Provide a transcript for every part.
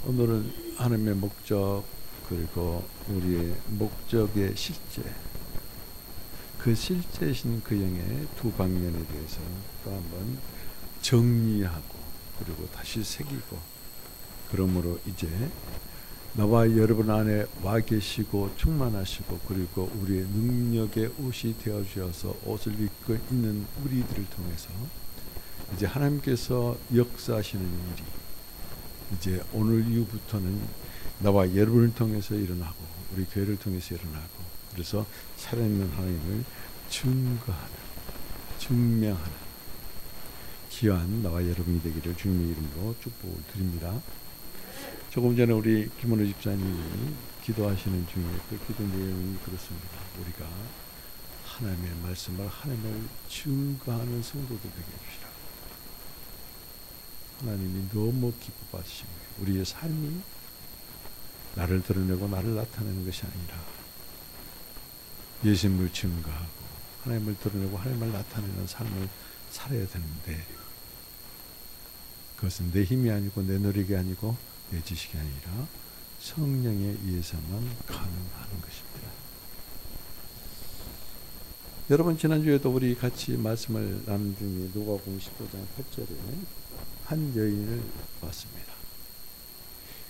오늘은 하나님의 목적 그리고 우리의 목적의 실제, 그 실제이신 그 영의 두 방면에 대해서 또 한번 정리하고 그리고 다시 새기고, 그러므로 이제 나와 여러분 안에 와 계시고 충만하시고 그리고 우리의 능력의 옷이 되어 주셔서 옷을 입고 있는 우리들을 통해서 이제 하나님께서 역사하시는 일이 이제 오늘 이후부터는 나와 여러분을 통해서 일어나고 우리 교회를 통해서 일어나고, 그래서 살아있는 하나님을 증거하는, 증명하는 귀한 나와 여러분이 되기를 주님의 이름으로 축복을 드립니다. 조금 전에 우리 김원호 집사님이 기도하시는 중에 그 기도 내용이 그렇습니다. 우리가 하나님의 말씀을, 하나님을 증거하는 성도들 되게 해주시라. 하나님이 너무 기뻐 받으신 거예요. 우리의 삶이 나를 드러내고 나를 나타내는 것이 아니라 예수님을 증거하고 하나님을 드러내고 하나님을 나타내는 삶을 살아야 되는데, 그것은 내 힘이 아니고 내 노력이 아니고 내 지식이 아니라 성령에 의해서만 가능한 것입니다. 여러분, 지난주에도 우리 같이 말씀을 나눈 중에 누가복음 15장 8절에 한 여인을 봤습니다.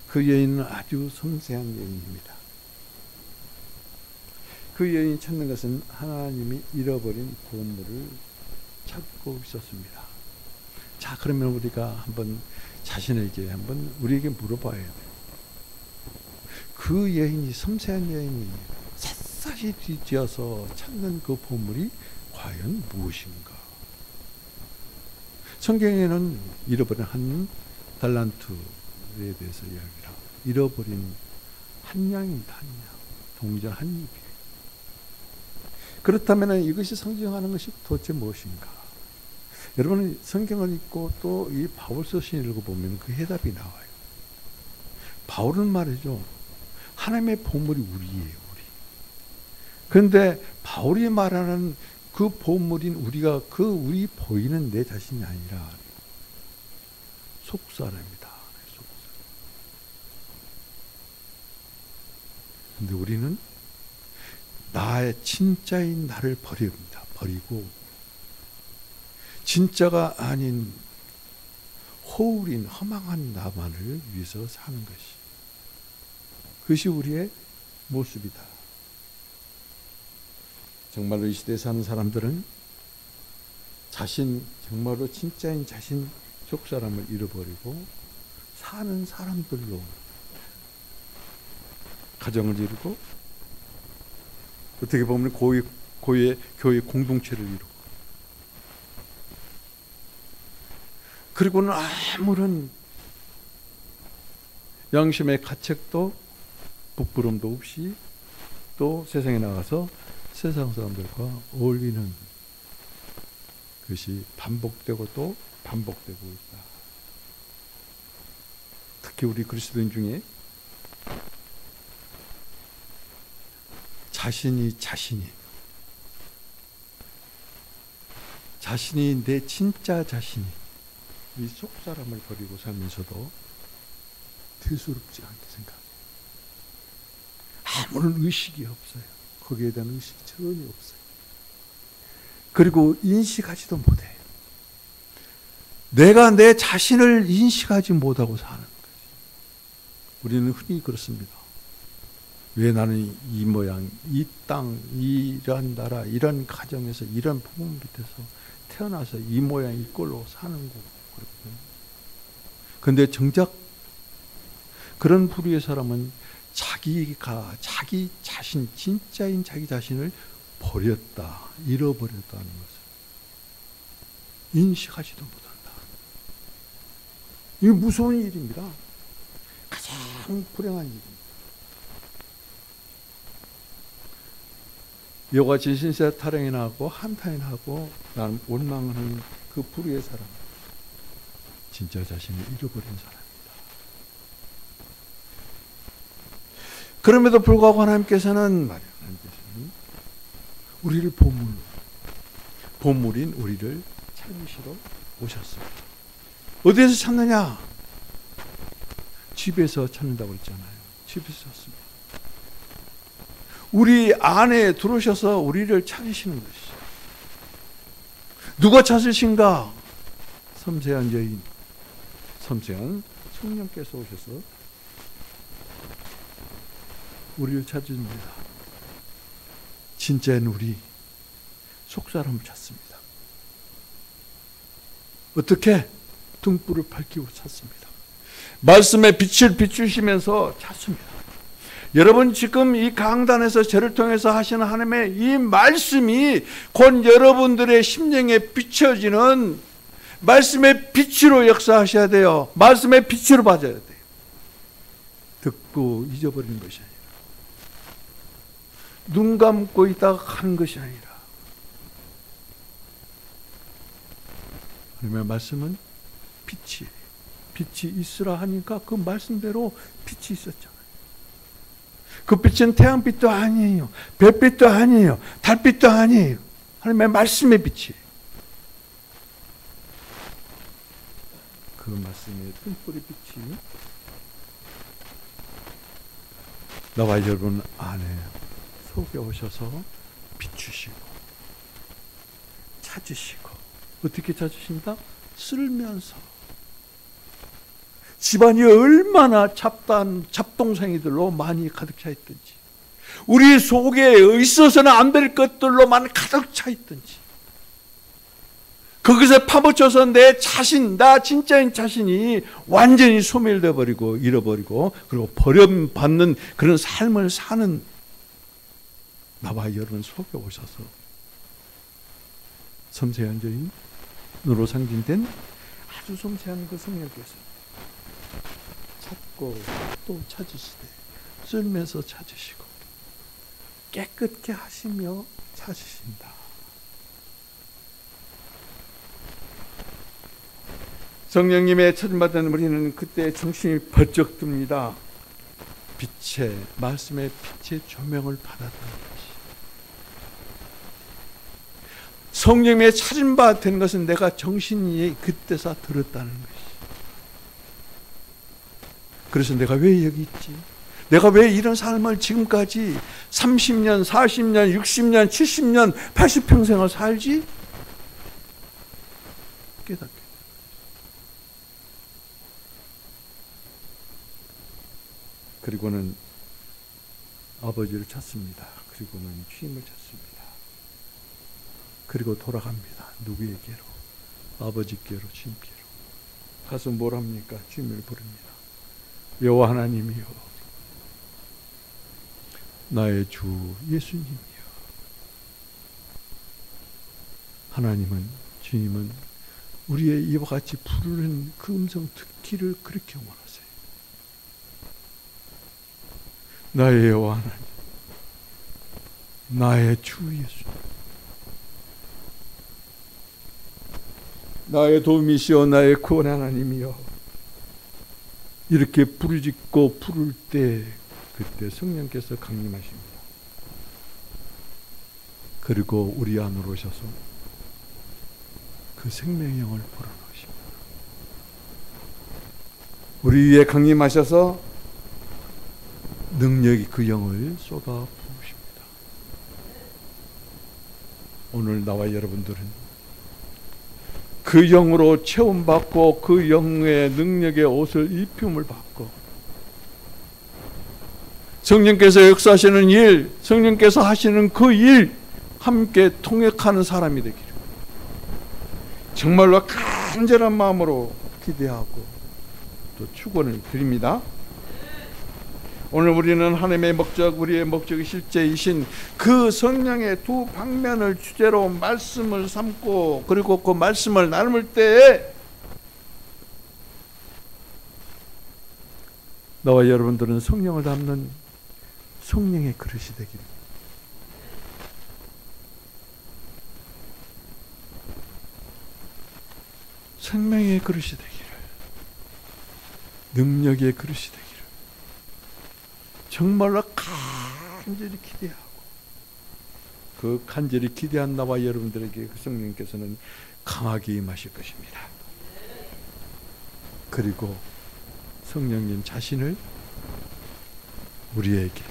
그 여인은 아주 섬세한 여인입니다. 그 여인이 찾는 것은 하나님이 잃어버린 보물을 찾고 있었습니다. 자, 그러면 우리가 한번 자신에게 한번 우리에게 물어봐야 돼요. 그 여인이, 섬세한 여인이 샅샅이 뒤지어서 찾는 그 보물이 과연 무엇인가? 성경에는 잃어버린 한 달란트에 대해서 이야기를 하고, 잃어버린 한 양입니다. 한 양. 동전 한 입이에요. 그렇다면 이것이 상징하는 것이 도대체 무엇인가? 여러분, 성경을 읽고 또 이 바울서 신을 읽어보면 그 해답이 나와요. 바울은 말이죠, 하나님의 보물이 우리예요, 우리. 그런데 바울이 말하는 그 보물인 우리가 그 우리 보이는 내 자신이 아니라 속사람이다. 속사람. 근데 우리는 나의 진짜인 나를 버립니다. 버리고 진짜가 아닌 허울인 허망한 나만을 위해서 사는 것이, 그것이 우리의 모습이다. 정말로 이 시대에 사는 사람들은 자신, 정말로 진짜인 자신 속사람을 잃어버리고 사는 사람들로 가정을 이루고, 어떻게 보면 교회 공동체를 이루고, 그리고는 아무런 양심의 가책도 부끄럼도 없이 또 세상에 나가서 세상 사람들과 어울리는 것이 반복되고 또 반복되고 있다. 특히 우리 그리스도인 중에 자신이 내 진짜 자신이 이 속사람을 버리고 살면서도 대수롭지 않게 생각해요. 아무런 의식이 없어요. 거기에 대한 의식이 전혀 없어요. 그리고 인식하지도 못해요. 내가 내 자신을 인식하지 못하고 사는 거지. 우리는 흔히 그렇습니다. 왜 나는 이 모양, 이 땅, 이런 나라, 이런 가정에서, 이런 부모 밑에서 태어나서 이 모양, 이 꼴로 사는 거고. 그런데 정작 그런 부류의 사람은 자기가 자기 자신, 진짜인 자기 자신을 버렸다, 잃어버렸다는 것을 인식하지도 못한다. 이게 무서운 일입니다. 가장 불행한 일입니다. 여호와 진신세 타령이나 하고 한탄이나 하고 나는 원망하는 그 부류의 사람, 진짜 자신을 잃어버린 사람입니다. 그럼에도 불구하고 하나님께서는 우리를 보물인 우리를 찾으시러 오셨습니다. 어디에서 찾느냐? 집에서 찾는다고 그랬잖아요. 집에서 찾습니다. 우리 안에 들어오셔서 우리를 찾으시는 것이죠. 누가 찾으신가? 섬세한 여인, 섬세한 성령께서 오셔서 우리를 찾으십니다. 진짜인 우리 속사람을 찾습니다. 어떻게? 등불을 밝히고 찾습니다. 말씀의 빛을 비추시면서 찾습니다. 여러분 지금 이 강단에서 저를 통해서 하시는 하나님의 이 말씀이 곧 여러분들의 심령에 비춰지는 말씀의 빛으로 역사하셔야 돼요. 말씀의 빛으로 봐줘야 돼요. 듣고 잊어버리는 것이 아니라, 눈 감고 있다가 가는 것이 아니라, 하나님의 말씀은 빛이 있으라 하니까 그 말씀대로 빛이 있었잖아요. 그 빛은 태양빛도 아니에요. 별빛도 아니에요. 달빛도 아니에요. 하나님의 말씀의 빛이에요. 그 말씀의 등불의 빛이 나와 여러분 안에 속에 오셔서 비추시고 찾으시고, 어떻게 찾으신다? 쓸면서. 집안이 얼마나 잡동생이들로 많이 가득 차 있든지, 우리 속에 있어서는 안 될 것들로만 가득 차 있든지, 거기서 파묻혀서 내 자신, 나 진짜인 자신이 완전히 소멸되어 버리고 잃어버리고, 그리고 버림받는 그런 삶을 사는 나와 여러분 속에 오셔서 섬세한 여인으로 상징된 아주 섬세한 그 성령께서 찾고 또 찾으시되, 쓸면서 찾으시고 깨끗게 하시며 찾으신다. 성령님의 찾음받은 우리는 그때 정신이 번쩍 듭니다. 빛의, 말씀의 빛의 조명을 받았다는 것이. 성령님의 찾음받은 것은 내가 정신이 그때서 들었다는 것이. 그래서 내가 왜 여기 있지? 내가 왜 이런 삶을 지금까지 30년, 40년, 60년, 70년, 80평생을 살지? 깨닫게. 그리고는 아버지를 찾습니다. 그리고는 주님을 찾습니다. 그리고 돌아갑니다. 누구에게로? 아버지께로, 주님께로. 가서 뭘 합니까? 주님을 부릅니다. 여호와 하나님이여, 나의 주 예수님이여. 하나님은, 주님은 우리의 이와 같이 부르는 그 음성 듣기를 그렇게 원하세요. 나의 여호와 하나님, 나의 주 예수님, 나의 도움이시여, 나의 구원 하나님이여. 이렇게 부르짖고 부를 때, 그때 성령께서 강림하십니다. 그리고 우리 안으로 오셔서 그 생명의 영을 불어넣으십니다. 우리 위에 강림하셔서 능력이 그 영을 쏟아 부으십니다. 오늘 나와 여러분들은 그 영으로 체험받고 그 영의 능력의 옷을 입힘을 받고, 성령께서 역사하시는 일, 성령께서 하시는 그 일 함께 통역하는 사람이 되기를 정말로 간절한 마음으로 기대하고 또 축원을 드립니다. 오늘 우리는 하나님의 목적, 우리의 목적이 실제이신 그 성령의 두 방면을 주제로 말씀을 삼고, 그리고 그 말씀을 나눌 때에 나와 여러분들은 성령을 담는 성령의 그릇이 되기를, 생명의 그릇이 되기를, 능력의 그릇이 되기를 정말로 간절히 기대하고, 그 간절히 기대한 나와 여러분들에게 그 성령께서는 강하게 임하실 것입니다. 그리고 성령님 자신을 우리에게,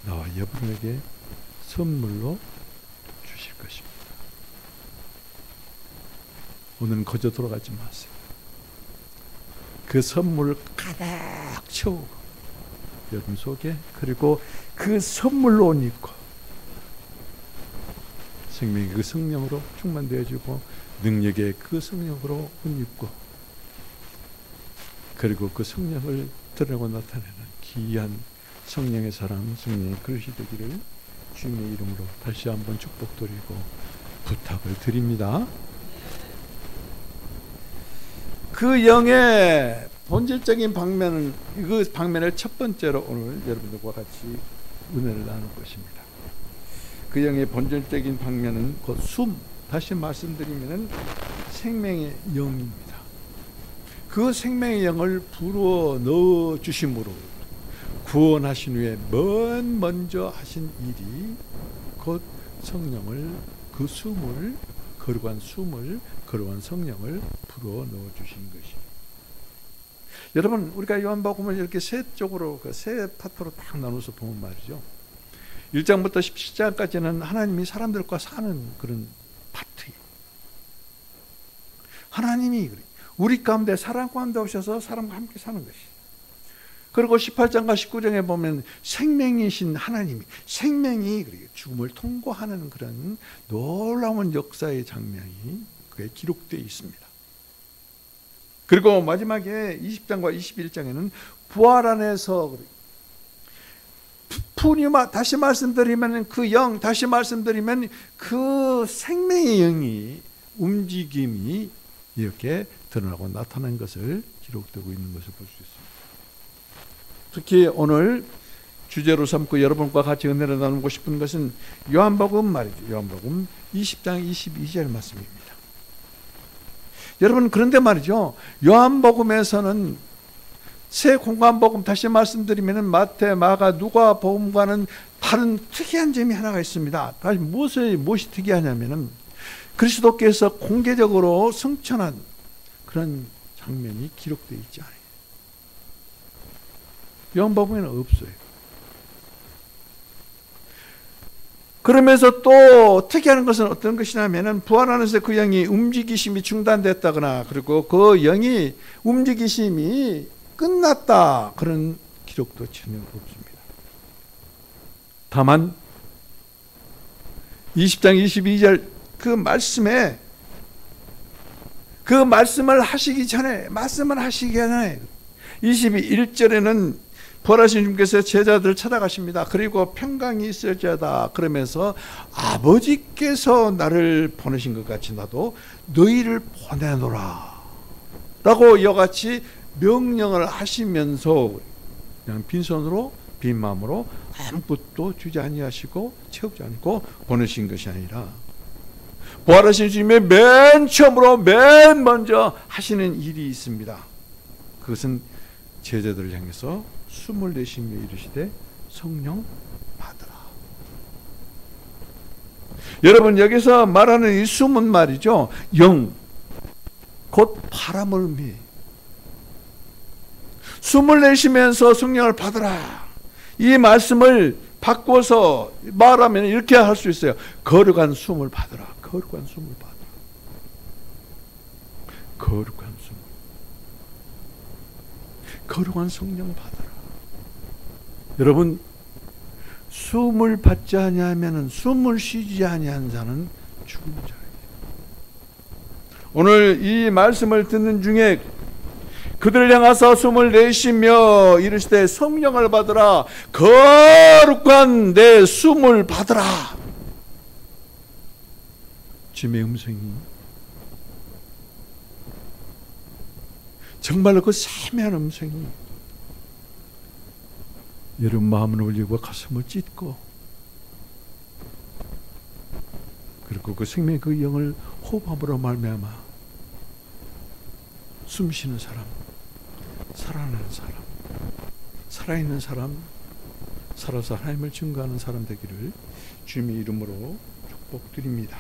나와 여러분에게 선물로 주실 것입니다. 오늘은 거저 돌아가지 마세요. 그 선물을 가득 채우고 여러분 속에, 그리고 그 선물로 옷 입고 생명의 그 성령으로 충만되어지고 능력의 그 성령으로 옷 입고, 그리고 그 성령을 드러내고 나타내는 귀한 성령의 사람, 성령의 그릇이 되기를 주님의 이름으로 다시 한번 축복드리고 부탁을 드립니다. 그 영의 본질적인 방면은, 그 방면을 첫 번째로 오늘 여러분들과 같이 은혜를 나눌 것입니다. 그 영의 본질적인 방면은 곧 다시 말씀드리면 생명의 영입니다. 그 생명의 영을 불어 넣어 주심으로 구원하신 후에 맨 먼저 하신 일이 곧 성령을, 그 숨을, 거룩한 숨을, 거룩한 성령을 불어 넣어 주신 것이. 여러분, 우리가 요한복음을 이렇게 세 쪽으로, 세 파트로 딱 나눠서 보면 말이죠, 1장부터 17장까지는 하나님이 사람들과 사는 그런 파트, 하나님이 우리 가운데, 사람 가운데 오셔서 사람과 함께 사는 것이. 그리고 18장과 19장에 보면 생명이신 하나님이, 생명이 죽음을 통과하는 그런 놀라운 역사의 장면이 그게 기록되어 있습니다. 그리고 마지막에 20장과 21장에는 부활 안에서 푸니마, 다시 말씀드리면 그 영, 다시 말씀드리면 그 생명의 영이, 움직임이 이렇게 드러나고 나타난 것을 기록되고 있는 것을 볼 수 있습니다. 특히 오늘 주제로 삼고 여러분과 같이 은혜를 나누고 싶은 것은 요한복음 말이죠. 요한복음 20장 22절 말씀입니다. 여러분, 그런데 말이죠, 요한복음에서는 새 공관복음, 다시 말씀드리면 마태, 마가, 누가 복음과는 다른 특이한 점이 하나가 있습니다. 다시 무엇이 특이하냐면은 그리스도께서 공개적으로 승천한 그런 장면이 기록되어 있지 않아요. 요한복음에는 없어요. 그러면서 또 특이한 것은 어떤 것이냐면은 부활 안에서 그 영이 움직이심이 중단됐다거나, 그리고 그 영이 움직이심이 끝났다, 그런 기록도 전혀 없습니다. 다만 20장 22절 그 말씀에, 그 말씀을 하시기 전에 21절에는 부활하신 주님께서 제자들을 찾아가십니다. 그리고 평강이 있을지어다 그러면서 아버지께서 나를 보내신 것 같이 나도 너희를 보내노라 라고 이같이 명령을 하시면서 그냥 빈손으로, 빈 마음으로 아무것도 주지 아니하시고 채우지 않고 보내신 것이 아니라, 부활하신 주님의 맨 처음으로 맨 먼저 하시는 일이 있습니다. 그것은 제자들을 향해서 숨을 내쉬며 이르시되 성령 받으라. 여러분, 여기서 말하는 이 숨은 말이죠, 영, 곧 바람을 의미해요. 숨을 내쉬면서 성령을 받으라, 이 말씀을 바꿔서 말하면 이렇게 할 수 있어요. 거룩한 숨을 받으라. 거룩한 숨을 받으라. 거룩한 숨, 거룩한 성령 받으라. 여러분, 숨을 받지 아니하면은, 숨을 쉬지 아니한 자는 죽은 자예요. 오늘 이 말씀을 듣는 중에 그들을 향하서 숨을 내쉬며 이르시되 성령을 받으라, 거룩한 내 숨을 받으라. 주님의 음성이 정말로 그 세미한 음성이 여러분 마음을 울리고 가슴을 찢고, 그리고 그 생명의 그 영을 호흡함으로 말미암아 숨쉬는 사람, 살아나는 사람, 살아있는 사람, 살아서 하나님을 증거하는 사람 되기를 주님의 이름으로 축복드립니다.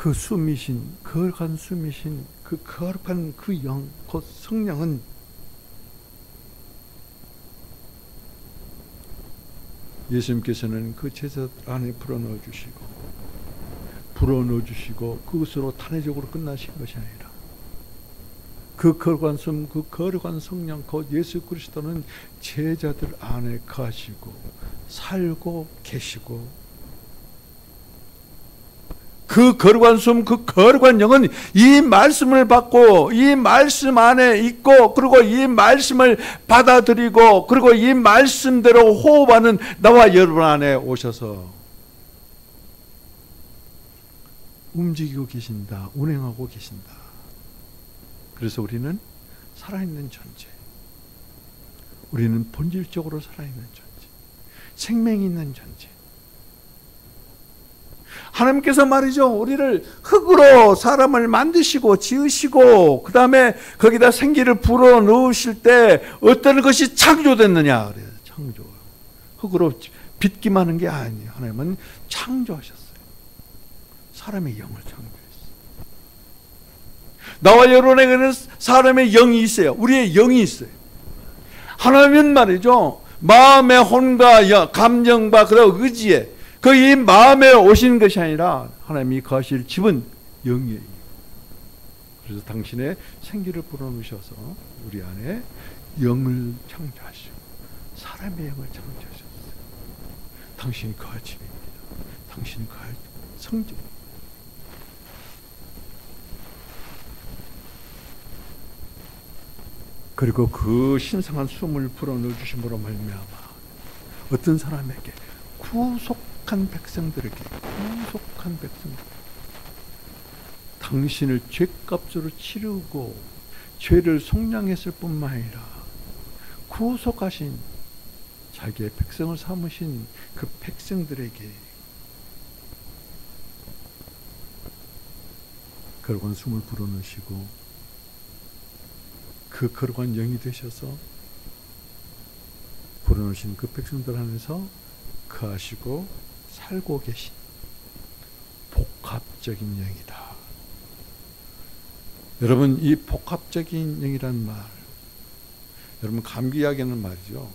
그 숨이신, 거룩한 숨이신 그 거룩한 그 영, 곧 성령은 예수님께서는 그 제자들 안에 불어넣어 주시고 그것으로 탄회적으로 끝나신 것이 아니라 그 거룩한 숨, 그 거룩한 성령, 곧 예수 그리스도는 제자들 안에 거하시고 살고 계시고, 그 거룩한 숨, 그 거룩한 영은 이 말씀을 받고 이 말씀 안에 있고, 그리고 이 말씀을 받아들이고, 그리고 이 말씀대로 호흡하는 나와 여러분 안에 오셔서 움직이고 계신다, 운행하고 계신다. 그래서 우리는 살아있는 존재, 우리는 본질적으로 살아있는 존재, 생명이 있는 존재. 하나님께서 말이죠, 우리를 흙으로 사람을 만드시고 지으시고 그 다음에 거기다 생기를 불어넣으실 때 어떤 것이 창조됐느냐 그래요. 창조. 흙으로 빚기만 하는 게 아니에요. 하나님은 창조하셨어요. 사람의 영을 창조했어요. 나와 여러분에게는 사람의 영이 있어요. 우리의 영이 있어요. 하나님은 말이죠, 마음의 혼과 감정과 그다음 의지에 그 이 마음에 오신 것이 아니라 하나님이 거하실 집은 영이에요. 그래서 당신의 생기를 불어넣으셔서 우리 안에 영을 창조하시고 사람의 영을 창조하셨어요. 당신이 거할 집입니다. 당신이 거할 성전입니다. 그리고 그 신성한 숨을 불어넣어 주심으로 말미암아 어떤 사람에게 구속한 백성들에게, 구속한 백성들, 당신을 죄값으로 치르고 죄를 속량했을 뿐만 아니라 구속하신 자기의 백성을 삼으신 그 백성들에게 거룩한 숨을 불어넣으시고 그 거룩한 영이 되셔서 불어넣으신 그 백성들 안에서 거하시고 살고 계신 복합적인 영이다. 여러분, 이 복합적인 영이란 말, 여러분 감기 약에는 말이죠,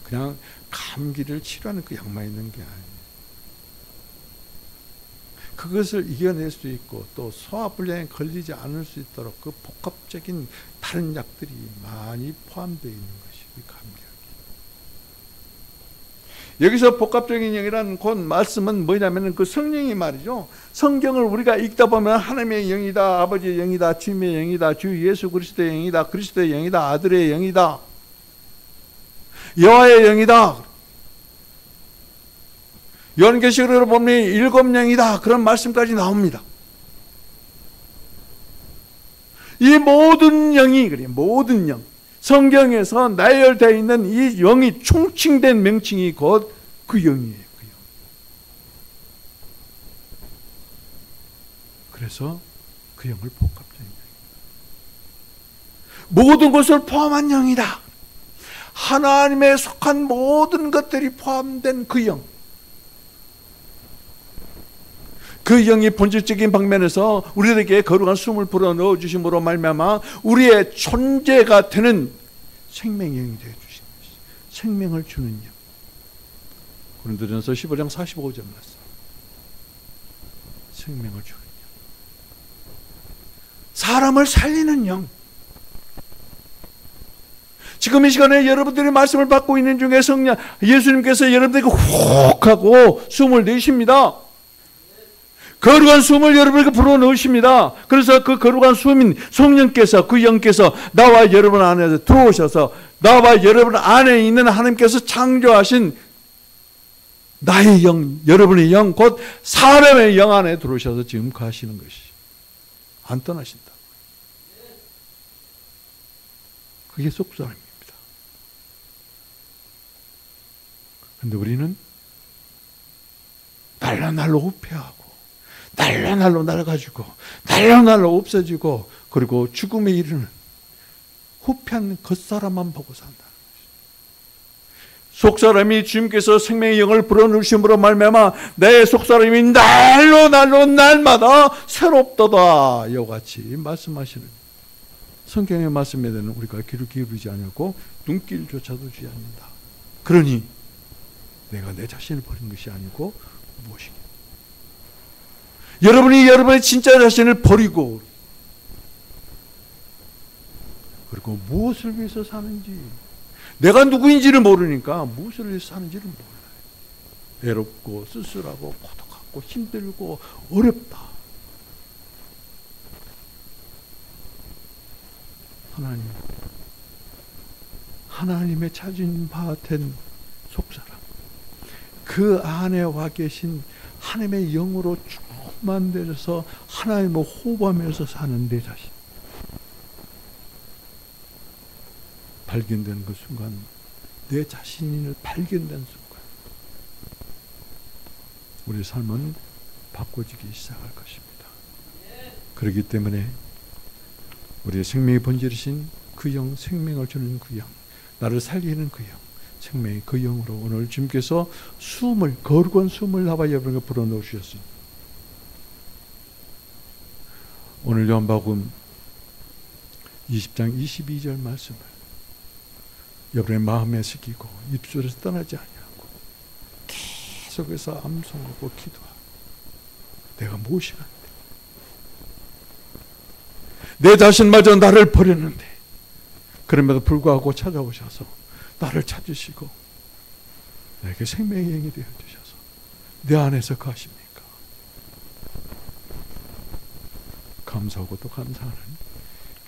그냥 감기를 치료하는 그 약만 있는 게 아니에요. 그것을 이겨낼 수 있고 또 소화불량에 걸리지 않을 수 있도록 그 복합적인 다른 약들이 많이 포함되어 있는 것이 감기약이에요. 여기서 복합적인 영이라는 곧 말씀은 뭐냐면 그 성령이 말이죠, 성경을 우리가 읽다 보면 하나님의 영이다, 아버지의 영이다, 주님의 영이다, 주 예수 그리스도의 영이다, 그리스도의 영이다, 아들의 영이다, 여호와의 영이다, 요한계시록으로 보면 7영이다, 그런 말씀까지 나옵니다. 이 모든 영이, 그래요, 모든 영, 성경에서 나열되어 있는 이 영이 총칭된 명칭이 곧 그 영이에요. 그 영. 그래서 그 영을 복합적인 영, 모든 것을 포함한 영이다. 하나님에 속한 모든 것들이 포함된 그 영, 그 영이 본질적인 방면에서 우리에게 거룩한 숨을 불어넣어 주심으로 말미암아 우리의 존재가 되는 생명의 영이 되어 주신 것이, 생명을 주는 영. 고린도전서 15장 45절 말씀, 생명을 주는 영, 사람을 살리는 영. 지금 이 시간에 여러분들이 말씀을 받고 있는 중에 성령 예수님께서 여러분들에게 훅 하고 숨을 내쉽니다. 거룩한 숨을 여러분에게 불어넣으십니다. 그래서 그 거룩한 숨인 성령께서, 그 영께서 나와 여러분 안에 들어오셔서 나와 여러분 안에 있는 하나님께서 창조하신 나의 영, 여러분의 영, 곧 사람의 영 안에 들어오셔서 지금 거하시는 것이, 안 떠나신다. 그게 속사람입니다. 그런데 우리는 날로 후퇴하고 날로 날아가지고 날로 없어지고 그리고 죽음에 이르는 후패한 겉사람만 보고 산다는 것이죠. 속사람이 주님께서 생명의 영을 불어넣으심으로 말미암아 내 속사람이 날로 날마다 새롭도다. 이와 같이 말씀하시는 성경의 말씀에 대한 우리가 귀를 기울이지 않고 눈길조차도 주지 않는다. 그러니 내가 내 자신을 버린 것이 아니고 무엇이냐? 여러분이 여러분의 진짜 자신을 버리고 그리고 무엇을 위해서 사는지, 내가 누구인지를 모르니까 무엇을 위해서 사는지를 몰라요. 외롭고 쓸쓸하고 고독하고 힘들고 어렵다. 하나님의 찾은 바 된 속사람, 그 안에 와 계신 하나님의 영으로 충만되어서 하나님을 호흡하면서 사는 내 자신, 발견되는 그 순간, 내 자신을 발견된 순간 우리 삶은 바꿔지기 시작할 것입니다. 그렇기 때문에 우리의 생명의 본질이신 그 영, 생명을 주는 그 영, 나를 살리는 그 영, 생명의 그 영으로 오늘 주님께서 숨을, 거룩한 숨을 나와 여러분에게 불어넣으셨습니다. 오늘 요한복음 20장 22절 말씀을 여러분의 마음에 새기고 입술에서 떠나지 아니하고 계속해서 암송하고 기도하고, 내가 무엇이 안 돼? 내 자신마저 나를 버렸는데 그럼에도 불구하고 찾아오셔서 나를 찾으시고 내게 생명의 영이 되어주셔서 내 안에서 거하십니까? 감사하고 또 감사하는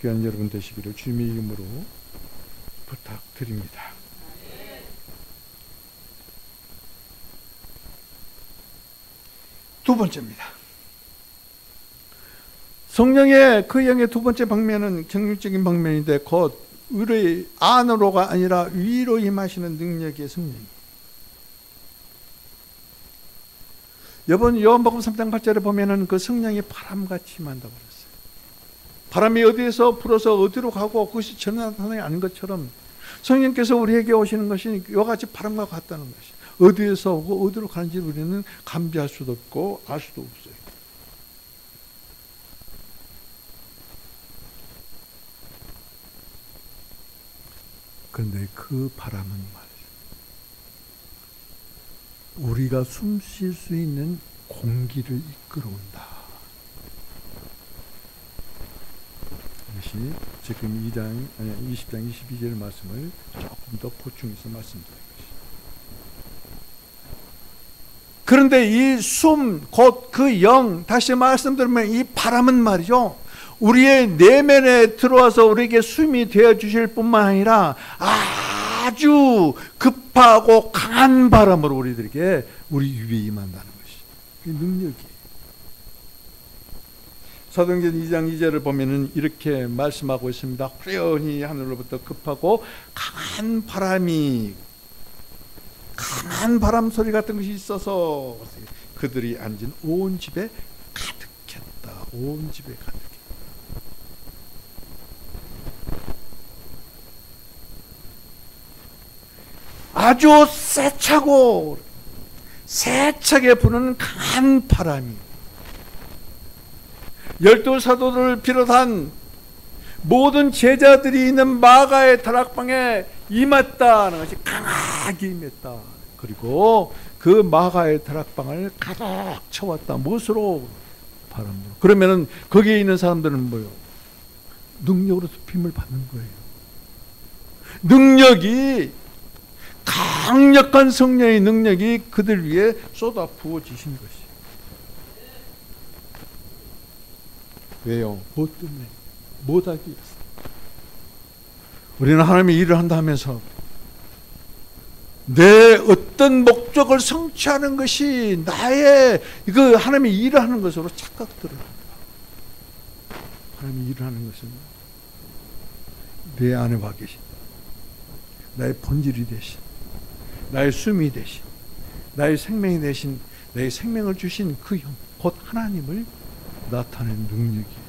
귀한 여러분 되시기를 주님의 이름으로 부탁드립니다. 두 번째입니다. 성령의 그 영의 두 번째 방면은 정육적인 방면인데 곧 우리 안으로가 아니라 위로 임하시는 능력의 성령이. 이번 요한복음 3장 8절에 보면은 그 성령이 바람같이 임한다고 그랬어요. 바람이 어디에서 불어서 어디로 가고 그것이 전나타나지 않은 것처럼 성령께서 우리에게 오시는 것이 이와 같이 바람과 같다는 것이, 어디에서 오고 어디로 가는지 우리는 감지할 수도 없고 알 수도 없어요. 그런데 그 바람은 말이죠, 우리가 숨 쉴 수 있는 공기를 이끌어온다. 이것이 지금 20장 22절 말씀을 조금 더 보충해서 말씀드린 것이죠. 그런데 이 숨, 곧 그 영, 다시 말씀드리면 이 바람은 말이죠, 우리의 내면에 들어와서 우리에게 숨이 되어주실 뿐만 아니라 아주 급하고 강한 바람으로 우리들에게 우리 위에 임한다는 것이 그 능력이에요. 사도행전 2장 2절을 보면은 이렇게 말씀하고 있습니다. 후련히 하늘로부터 급하고 강한 바람 소리 같은 것이 있어서 그들이 앉은 온 집에 가득했다. 온 집에 가득했다. 아주 세차게 부는 강한 바람이 12사도를 비롯한 모든 제자들이 있는 마가의 다락방에 임했다는 것이 강하게 임했다. 그리고 그 마가의 다락방을 가득 채웠다. 무엇으로? 바람으로. 그러면은 거기에 있는 사람들은 뭐요? 능력으로 덮임을 받는 거예요. 능력이, 강력한 성령의 능력이 그들 위에 쏟아 부어지신 것이. 왜요? 무엇 때문에? 못하기 위해서. 우리는 하나님의 일을 한다 하면서 내 어떤 목적을 성취하는 것이 나의 그 하나님의 일을 하는 것으로 착각들을 합니다. 하나님의 일을 하는 것은 내 안에 와 계신 나의 본질이 되신, 나의 숨이 되신, 나의 생명이 되신, 나의 생명을 주신 그 형, 곧 하나님을 나타내는 능력이에요.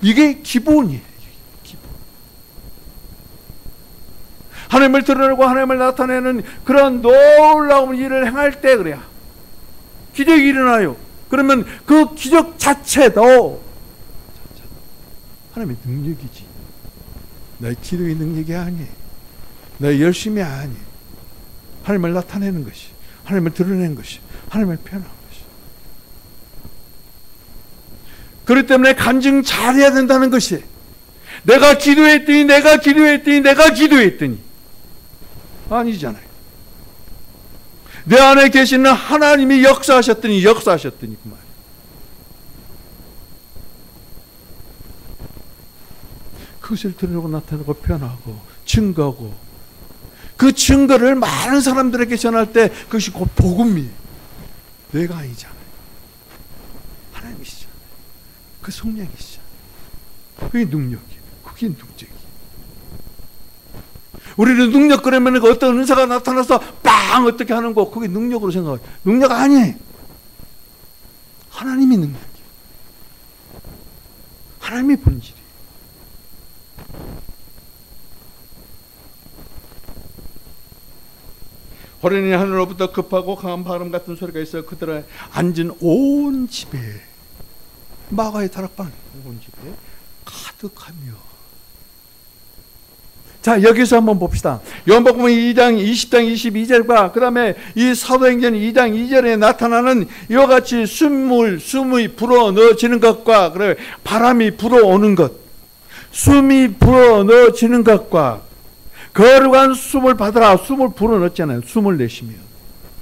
이게 기본이에요. 기본. 하나님을 드러내고 하나님을 나타내는 그런 놀라운 일을 행할 때 그래야 기적이 일어나요. 그러면 그 기적 자체도 하나님의 능력이지. 나의 기도의 능력이 아니에요. 나의 열심이 아니에요. 하나님을 나타내는 것이, 하나님을 드러내는 것이, 하나님을 표현하는 것이. 그렇기 때문에 간증 잘해야 된다는 것이, 내가 기도했더니 아니잖아요. 내 안에 계시는 하나님이 역사하셨더니 그 말이에요. 그것을 드러내고 나타내고 표현하고 증거하고, 그 증거를 많은 사람들에게 전할 때 그것이 곧 복음이에요. 내가 아니잖아요. 하나님이시잖아요. 그 성령이시잖아요. 그게 능력이에요. 그게 능력이에요. 우리는 능력 그러면 어떤 은사가 나타나서 빵 어떻게 하는 거, 그게 능력으로 생각해요. 능력 아니에요. 하나님이 능력이에요. 하나님의 본질이에요. 호련히 하늘로부터 급하고 강한 바람 같은 소리가 있어 그들의 앉은 온 집에, 마가의 다락방 온 집에 가득하며. 자, 여기서 한번 봅시다. 요한복음 2장 20장 22절과 그 다음에 이 사도행전 2장 2절에 나타나는 이와 같이 숨이 불어넣어지는 것과, 그래 바람이 불어오는 것, 숨이 불어넣어지는 것과, 거룩한 숨을 받으라, 숨을 불어넣었잖아요. 숨을 내쉬면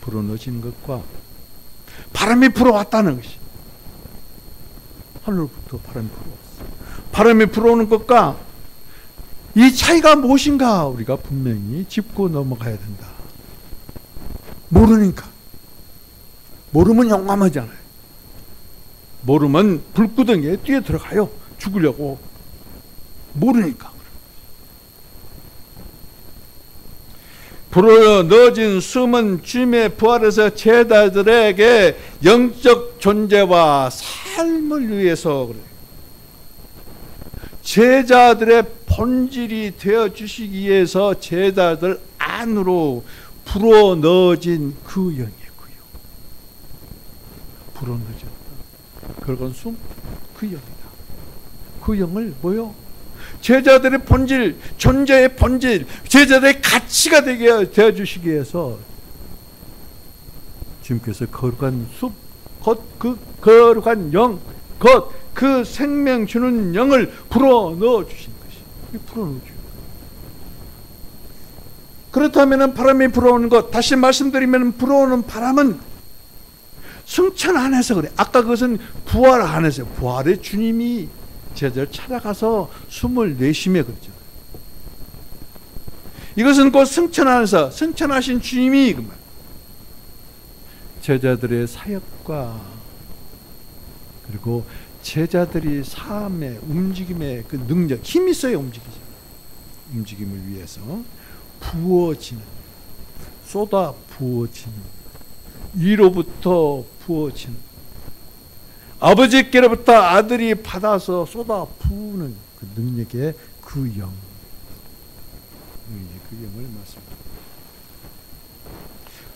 불어넣어지는 것과, 바람이 불어왔다는 것이, 하늘로부터 바람이 불어왔어요. 바람이 불어오는 것과 이 차이가 무엇인가 우리가 분명히 짚고 넘어가야 된다. 모르니까. 모르면 용감하잖아요. 모르면 불구덩이에 뛰어들어가요. 죽으려고. 모르니까. 불어넣어진 숨은 주님의 부활에서 제자들에게 영적 존재와 삶을 위해서 그래요. 제자들의 본질이 되어주시기 위해서 제자들 안으로 불어넣어진 그 영이에요. 그 영. 불어넣어졌다. 그건 숨, 그 영이다. 그 영을 뭐요? 제자들의 본질, 존재의 본질, 제자들의 가치가 되게 되어주시기 위해서 주님께서 거룩한 숲, 곧 그 거룩한 영, 곧 그 생명 주는 영을 불어넣어 주신 것이, 불어넣어 주신 것. 그렇다면 바람이 불어오는 것, 다시 말씀드리면 불어오는 바람은 승천 안에서 그래. 아까 그것은 부활 안에서, 부활의 주님이 제자를 찾아가서 숨을 내쉬며 그러죠. 이것은 곧 승천 안에서, 승천하신 주님이 그 말. 제자들의 사역과, 그리고 제자들이 삶의 움직임의 그 능력, 힘이 있어야 움직이죠. 움직임을 위해서 부어지는, 쏟아 부어지는, 위로부터 부어지는, 아버지께로부터 아들이 받아서 쏟아 부으는 그 능력의 그 영, 그 영을 말씀합니다.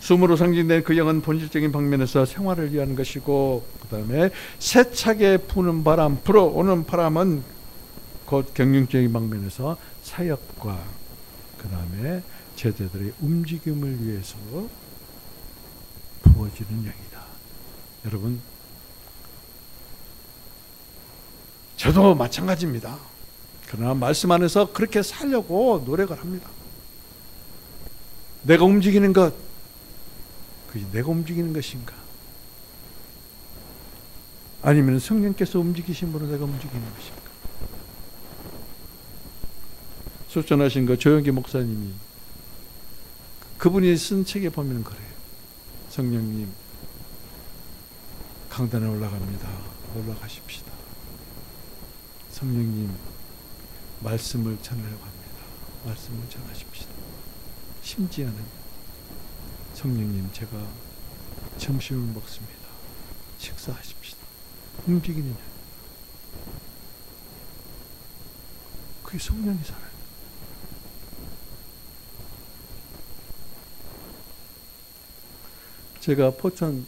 숨으로 상징된 그 영은 본질적인 방면에서 생활을 위한 것이고, 그 다음에 세차게 부는 바람, 불어오는 바람은 곧 경영적인 방면에서 사역과 그 다음에 제자들의 움직임을 위해서 부어지는 영이다. 여러분, 저도 마찬가지입니다. 그러나 말씀 안에서 그렇게 살려고 노력을 합니다. 내가 움직이는 것, 그게 내가 움직이는 것인가? 아니면 성령께서 움직이심으로 내가 움직이는 것인가? 소천하신 그 조영기 목사님이, 그분이 쓴 책에 보면 그래요. 성령님, 강단에 올라갑니다. 올라가십시다. 성령님, 말씀을 전하려고 합니다. 말씀을 전하십시다. 심지어는 성령님, 제가 점심을 먹습니다. 식사하십시다. 움직이는 영. 그게 성령이잖아요. 제가 포천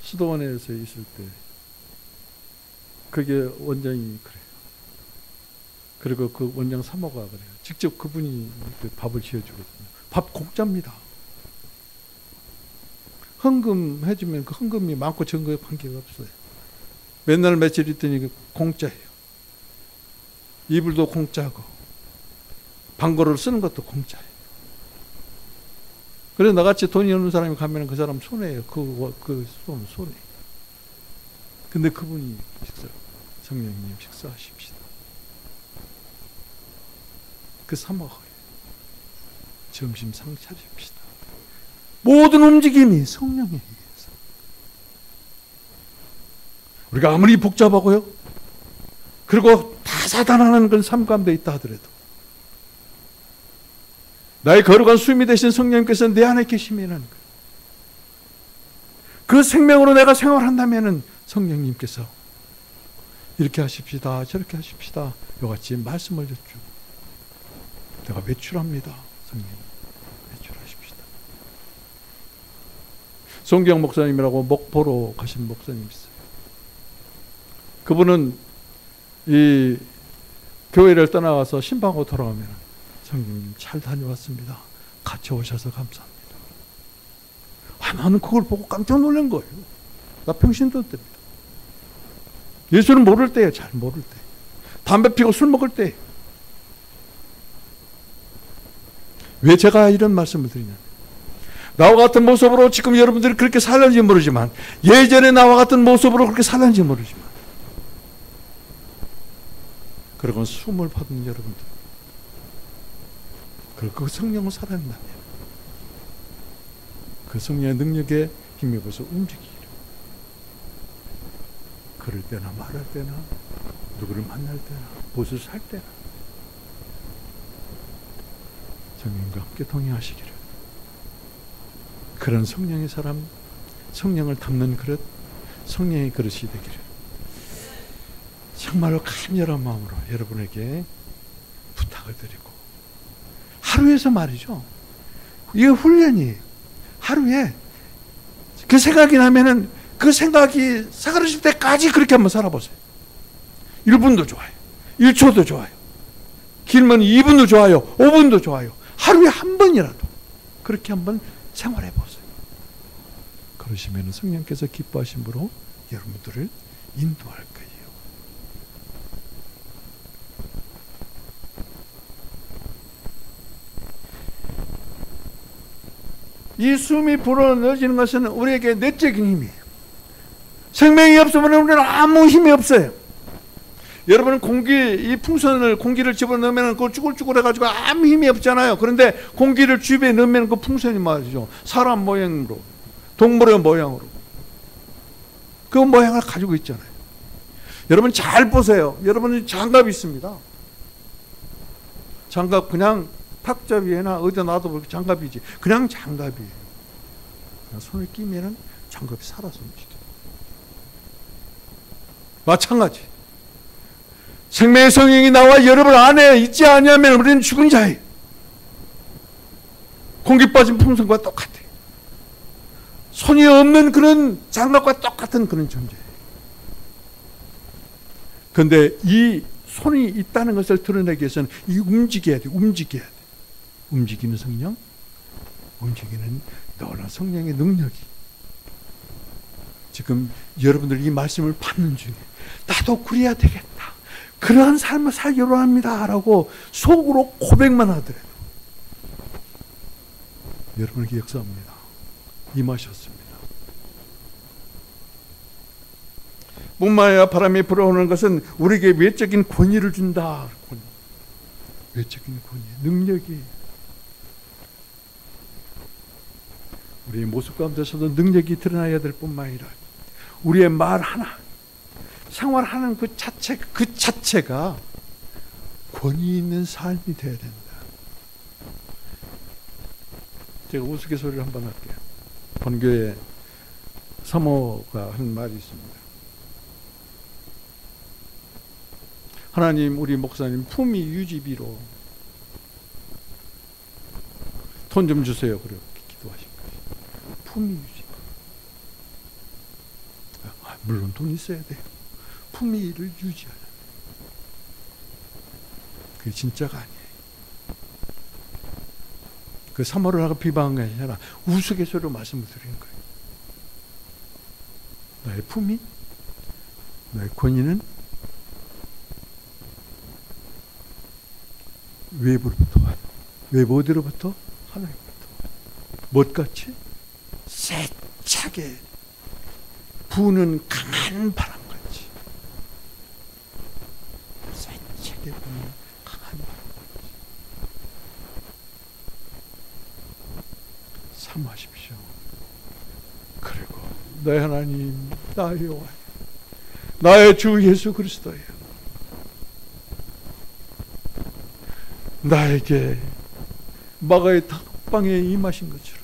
수도원에서 있을 때 그게 원장이 그래요. 그리고 그 원장 사모가 그래요. 직접 그분이 그 밥을 지어주거든요. 밥 공짜입니다. 헌금 해주면 그 헌금이 많고 적은 거에 관계가 없어요. 맨날 며칠 있더니 공짜예요. 이불도 공짜고 방구를 쓰는 것도 공짜예요. 그래서 나같이 돈이 없는 사람이 가면 그 사람 손해예요. 손해. 근데 그분이 성령님 식사하십시다. 그 사먹어요. 점심 상 차립시다. 모든 움직임이 성령에 의해서. 우리가 아무리 복잡하고요. 그리고 다사다난한 건 삶 가운데 있다 하더라도 나의 거룩한 수임이 되신 성령님께서 내 안에 계시면은 그 생명으로 내가 생활한다면은 성령님께서 이렇게 하십시다, 저렇게 하십시다, 이같이 말씀을 주고 내가 외출합니다. 성령님 외출하십시다. 송경 목사님이라고 목포로 가신 목사님 있어요. 그분은 이 교회를 떠나가서 신방하고 돌아오면 성령님 잘 다녀왔습니다. 같이 오셔서 감사합니다. 나는 그걸 보고 깜짝 놀란 거예요. 나 평신도 때입니다. 예수는 모를 때예요. 잘 모를 때. 담배 피고 술 먹을 때. 왜 제가 이런 말씀을 드리냐면 나와 같은 모습으로 지금 여러분들이 그렇게 살는지 모르지만 예전에 나와 같은 모습으로 그렇게 살는지 모르지만 그리고 숨을 받은 여러분들 그리고 그 성령을 살아낸다면 그 성령의 능력에 힘입어서 움직이기를 걸을 때나 말할 때나 누구를 만날 때나 무엇을 살 때나 성령과 함께 동행하시기를 그런 성령의 사람 성령을 담는 그릇 성령의 그릇이 되기를 정말로 간절한 마음으로 여러분에게 부탁을 드리고 하루에서 말이죠. 이게 훈련이 하루에 그 생각이 나면은 그 생각이 사그러질 때까지 그렇게 한번 살아보세요. 1분도 좋아요. 1초도 좋아요. 길면 2분도 좋아요. 5분도 좋아요. 하루에 한 번이라도 그렇게 한번 생활해 보세요. 그러시면 성령께서 기뻐하심으로 여러분들을 인도할 거예요. 이 숨이 불어넣어지는 것은 우리에게 내적인 힘이에요. 생명이 없으면 우리는 아무 힘이 없어요. 여러분 이 풍선을 공기를 집어넣으면 그걸 쭈글쭈글해가지고 아무 힘이 없잖아요. 그런데 공기를 주변에 넣으면 그 풍선이 말이죠. 사람 모양으로 동물의 모양으로 그 모양을 가지고 있잖아요. 여러분 잘 보세요. 여러분은 장갑이 있습니다. 장갑 그냥 탁자 위에나 어디다 놔도 장갑이지. 그냥 장갑이에요. 그냥 손을 끼면은 장갑이 살아서 움직여요. 마찬가지. 생명의 성령이 나와 여러분 안에 있지 않으면 우리는 죽은 자예요. 공기 빠진 풍선과 똑같아요. 손이 없는 그런 장갑과 똑같은 그런 존재예요. 그런데 이 손이 있다는 것을 드러내기 위해서는 이 움직여야 돼. 움직여야 돼. 움직이는 성령, 움직이는 너나 성령의 능력이 지금 여러분들 이 말씀을 받는 중에 나도 그래야 되겠다. 그러한 삶을 살기로 합니다. 라고 속으로 고백만 하더라도 여러분에게 역사합니다. 임하셨습니다. 문마와 바람이 불어오는 것은 우리에게 외적인 권위를 준다. 외적인 권위, 능력이 우리의 모습 가운데서도 능력이 드러나야 될 뿐만 아니라 우리의 말 하나, 생활하는 그 자체가 권위 있는 삶이 되어야 된다. 제가 우스갯소리를 한번 할게요. 본교회 사모가 한 말이 있습니다. 하나님, 우리 목사님 품위 유지비로 돈 좀 주세요. 그리고 기도하신 거예요. 품위 유지. 물론 돈이 있어야 돼요. 품위를 유지하는. 그게 진짜가 아니에요. 그 사모를 하고 비방한 게 아니라 우스갯소리로 말씀을 드리는 거예요. 나의 품위, 나의 권위는 외부로부터 와요. 외부 어디로부터? 하나님부터. 못같이? 세차게 부는 강한 바람같이. 세차게 부는 강한 바람같이. 사모하십시오. 그리고 너의 하나님, 나의 여호와, 나의 주 예수 그리스도예요. 나에게 마가의 닭방에 임하신 것처럼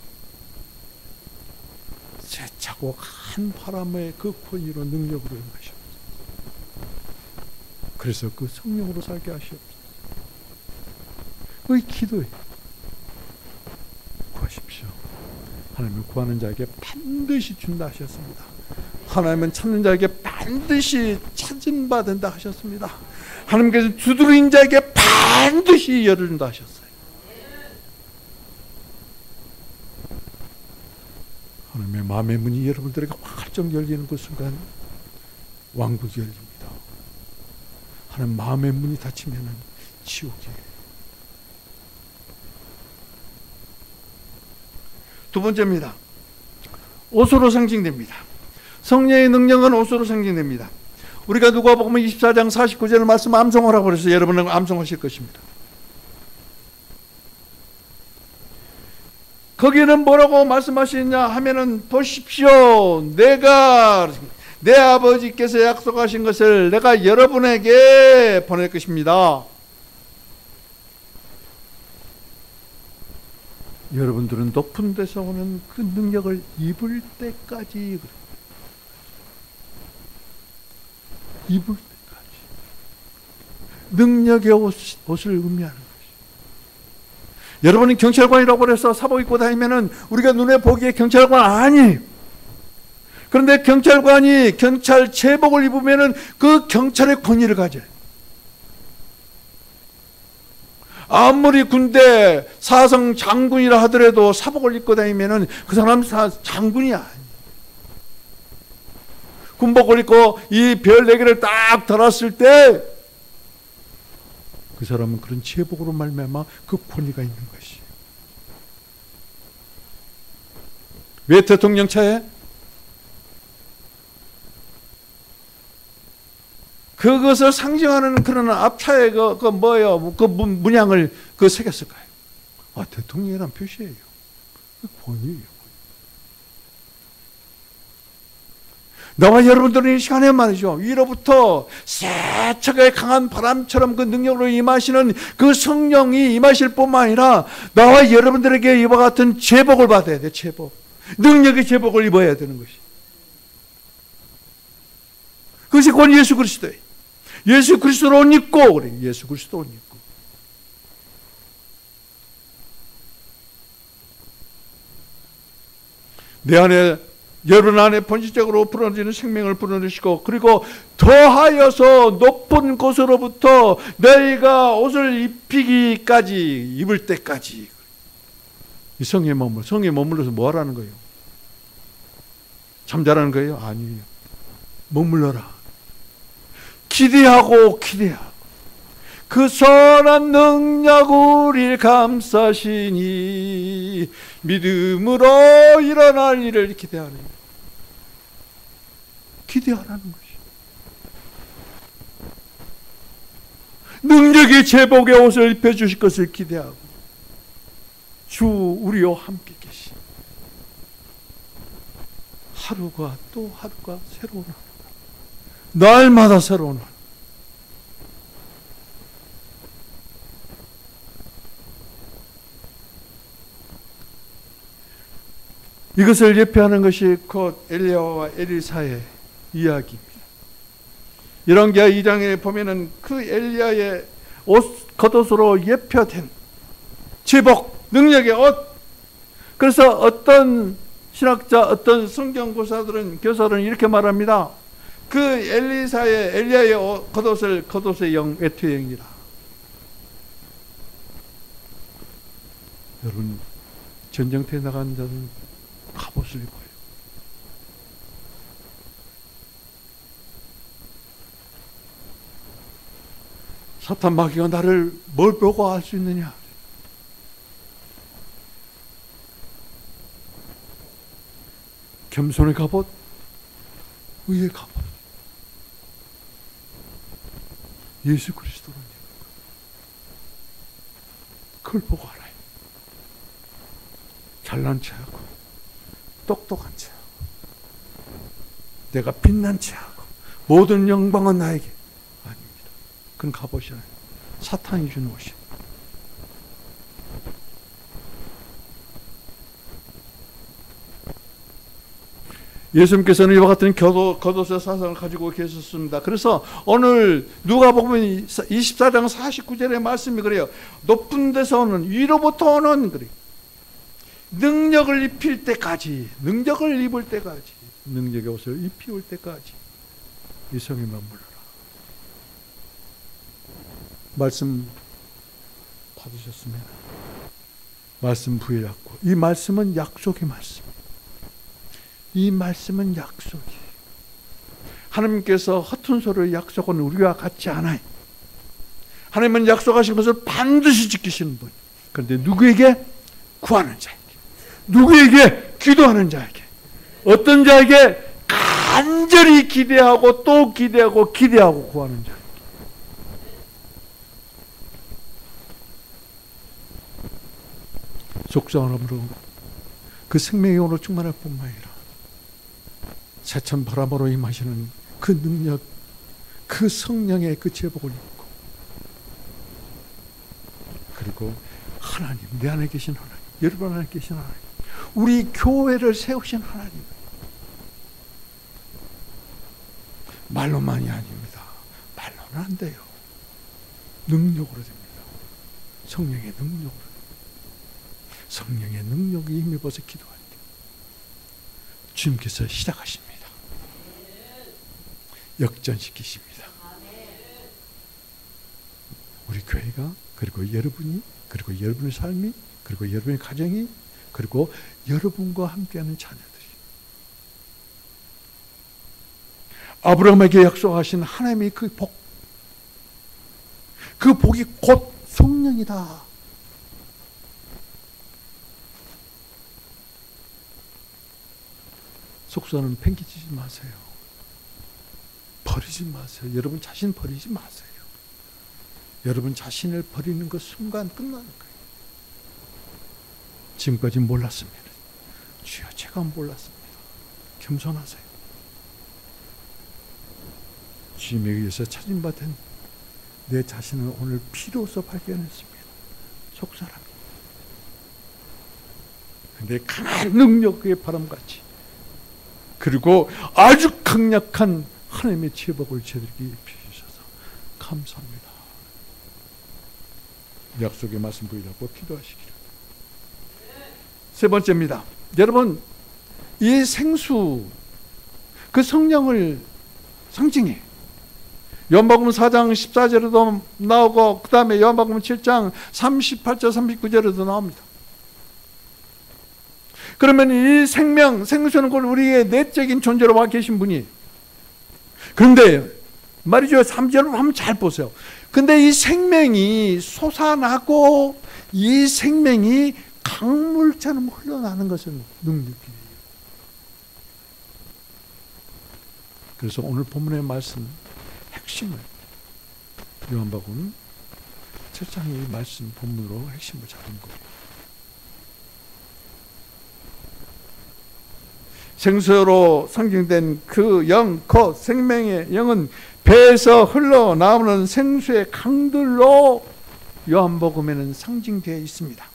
세차고 한 바람의 그 권위로 능력으로 임하셨습니다. 그래서 그 성령으로 살게 하시옵소서. 그 기도에 구하십시오. 하나님은 구하는 자에게 반드시 준다 하셨습니다. 하나님은 찾는 자에게 반드시 찾은 바 된다 하셨습니다. 하나님께서 두드린 자에게 반드시 열어준다 하셨어요. 하나님의 마음의 문이 여러분들에게 활짝 열리는 그 순간 왕국이 열립니다. 하나님 마음의 문이 닫히면 지옥이에요. 두 번째입니다. 옷으로 상징됩니다. 성령의 능력은 옷으로 상징됩니다. 우리가 누가복음 24장 49절 말씀 암송하라고 그래서 여러분은 암송하실 것입니다. 거기는 뭐라고 말씀하시느냐 하면은 보십시오. 내가 내 아버지께서 약속하신 것을 내가 여러분에게 보낼 것입니다. 여러분들은 높은 데서 오는 그 능력을 입을 때까지 입을 때까지 능력의 옷을 의미하는 것이. 여러분은 경찰관이라고 해서 사복 입고 다니면은 우리가 눈에 보기에 경찰관 아니에요. 그런데 경찰관이 경찰 제복을 입으면은 그 경찰의 권위를 가져요. 아무리 군대 사성 장군이라 하더라도 사복을 입고 다니면은 그 사람 장군이 아니에요. 군복을 입고 이 별 4개를 딱 달았을 때 그 사람은 그런 제복으로 말미암아 그 권위가 있는 것이에요. 왜 대통령 차에? 그것을 상징하는 그런 앞차에 그 뭐예요? 그 문양을 그 새겼을까요? 아, 대통령이란 표시예요. 그 권위예요. 나와 여러분들은 이 시간에 말이죠. 위로부터 세차게 강한 바람처럼 그 능력으로 임하시는 그 성령이 임하실 뿐만 아니라 나와 여러분들에게 이와 같은 제복을 받아야 돼. 제복. 능력의 제복을 입어야 되는 것이. 그것이 곧 예수 그리스도예요. 예수 그리스도로 옷 입고 그래. 예수 그리스도 옷 입고. 내 안에 여러분 안에 본질적으로 불어넣어지는 생명을 불어넣으시고 그리고 더하여서 높은 곳으로부터 너희가 옷을 입히기까지 입을 때까지 이 성에 머물러서 뭐 하라는 거예요? 잠자라는 거예요? 아니에요. 머물러라. 기대하고 그 선한 능력 우리를 감싸시니 믿음으로 일어날 일을 기대하는 기대하라는 것이. 능력의 제복의 옷을 입혀주실 것을 기대하고 주 우리와 함께 계시. 하루가 또 하루가 새로운 하루. 날마다 새로운 하루. 이것을 예표하는 것이 곧 엘리야와 엘리사의 이야기입니다. 열왕기하 2장에 보면은 그 엘리야의 겉옷으로 예표된 제복, 능력의 옷. 그래서 어떤 신학자 어떤 성경 교사들은 이렇게 말합니다. 그 엘리야의 겉옷의 영, 외투의 영이라. 여러분, 전쟁터에 나간 자는 갑옷을 입어요. 사탄 마귀가 나를 뭘 보고 알 수 있느냐? 겸손의 갑옷, 의의 갑옷. 예수 그리스도는 그걸 보고 알아요. 잘난 체하고 똑똑한 체하고 내가 빛난 체하고 모든 영광은 나에게. 아닙니다. 그건 갑옷이라요. 사탄이 주는 옷이에요. 예수님께서는 이와 같은 겉옷의 사상을 가지고 계셨습니다. 그래서 오늘 누가복음 24장 49절의 말씀이 그래요. 높은 데서 오는, 위로부터 오는, 그래, 능력을 입힐 때까지, 능력을 입을 때까지, 능력의 옷을 입히올 때까지 이 성에 머물러라. 말씀 받으셨으면 말씀 부여잡고, 이 말씀은 약속의 말씀. 이 말씀은 약속이에요. 하나님께서 허튼 소리의 약속은 우리와 같지 않아요. 하나님은 약속하신 것을 반드시 지키시는 분. 그런데 누구에게? 구하는 자에게. 누구에게? 기도하는 자에게. 어떤 자에게? 간절히 기대하고 또 기대하고 기대하고 구하는 자에게. 속상함으로 그 생명의 영으로 충만할 뿐만 아니라 새찬 바람으로 임하시는 그 능력, 그 성령의 그 제복을 입고, 그리고 하나님, 내 안에 계신 하나님, 여러분 안에 계신 하나님, 우리 교회를 세우신 하나님, 말로만이 아닙니다. 말로는 안 돼요. 능력으로 됩니다. 성령의 능력으로 됩니다. 성령의 능력에 힘입어서 기도할 때 주님께서 시작하십니다. 역전시키십니다. 우리 교회가, 그리고 여러분이, 그리고 여러분의 삶이, 그리고 여러분의 가정이, 그리고 여러분과 함께하는 자녀들이 아브라함에게 약속하신 하나님의 그 복, 그 복이 곧 성령이다. 속사는 팽개치지 마세요. 버리지 마세요. 여러분 자신 버리지 마세요. 여러분 자신을 버리는 그 순간 끝나는 거예요. 지금까지 몰랐습니다. 주여, 제가 몰랐습니다. 겸손하세요. 주님에 의해서 찾임받은 내 자신을 오늘 피로써 발견했습니다. 속사람이. 근데 강한 능력의 바람같이, 그리고 아주 강력한 하나님의 제복을 저들에게 입혀주셔서 감사합니다. 약속의 말씀 부여잡고 기도하시기를. 세 번째입니다. 여러분, 이 생수, 그 성령을 상징해. 요한복음 4장 14절에도 나오고, 그 다음에 요한복음 7장 38절 39절에도 나옵니다. 그러면 이 생명, 생수는 곧 우리의 내적인 존재로 와 계신 분이. 그런데 말이죠. 3절을 한번 잘 보세요. 근데 이 생명이 솟아나고 이 생명이 강물처럼 흘러나는 것은 능력이에요. 그래서 오늘 본문의 말씀 핵심을 요한복음 7장의 말씀 본문으로 핵심을 잡은 거예요. 생수로 상징된 그 영, 곧 생명의 영은 배에서 흘러나오는 생수의 강들로 요한복음에는 상징되어 있습니다.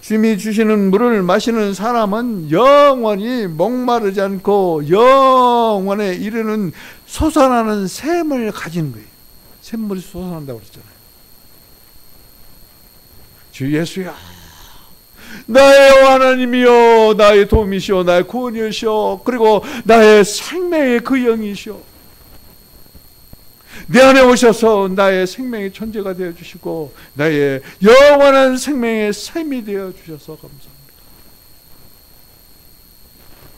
주님이 주시는 물을 마시는 사람은 영원히 목마르지 않고 영원에 이르는 솟아나는 샘을 가지는 거예요. 샘물이 솟아난다고 그랬잖아요. 주 예수야, 나의 하나님이여, 나의 도움이시오, 나의 구원이시오, 그리고 나의 생명의 그 영이시오. 내 안에 오셔서 나의 생명의 존재가 되어주시고 나의 영원한 생명의 샘이 되어주셔서 감사합니다.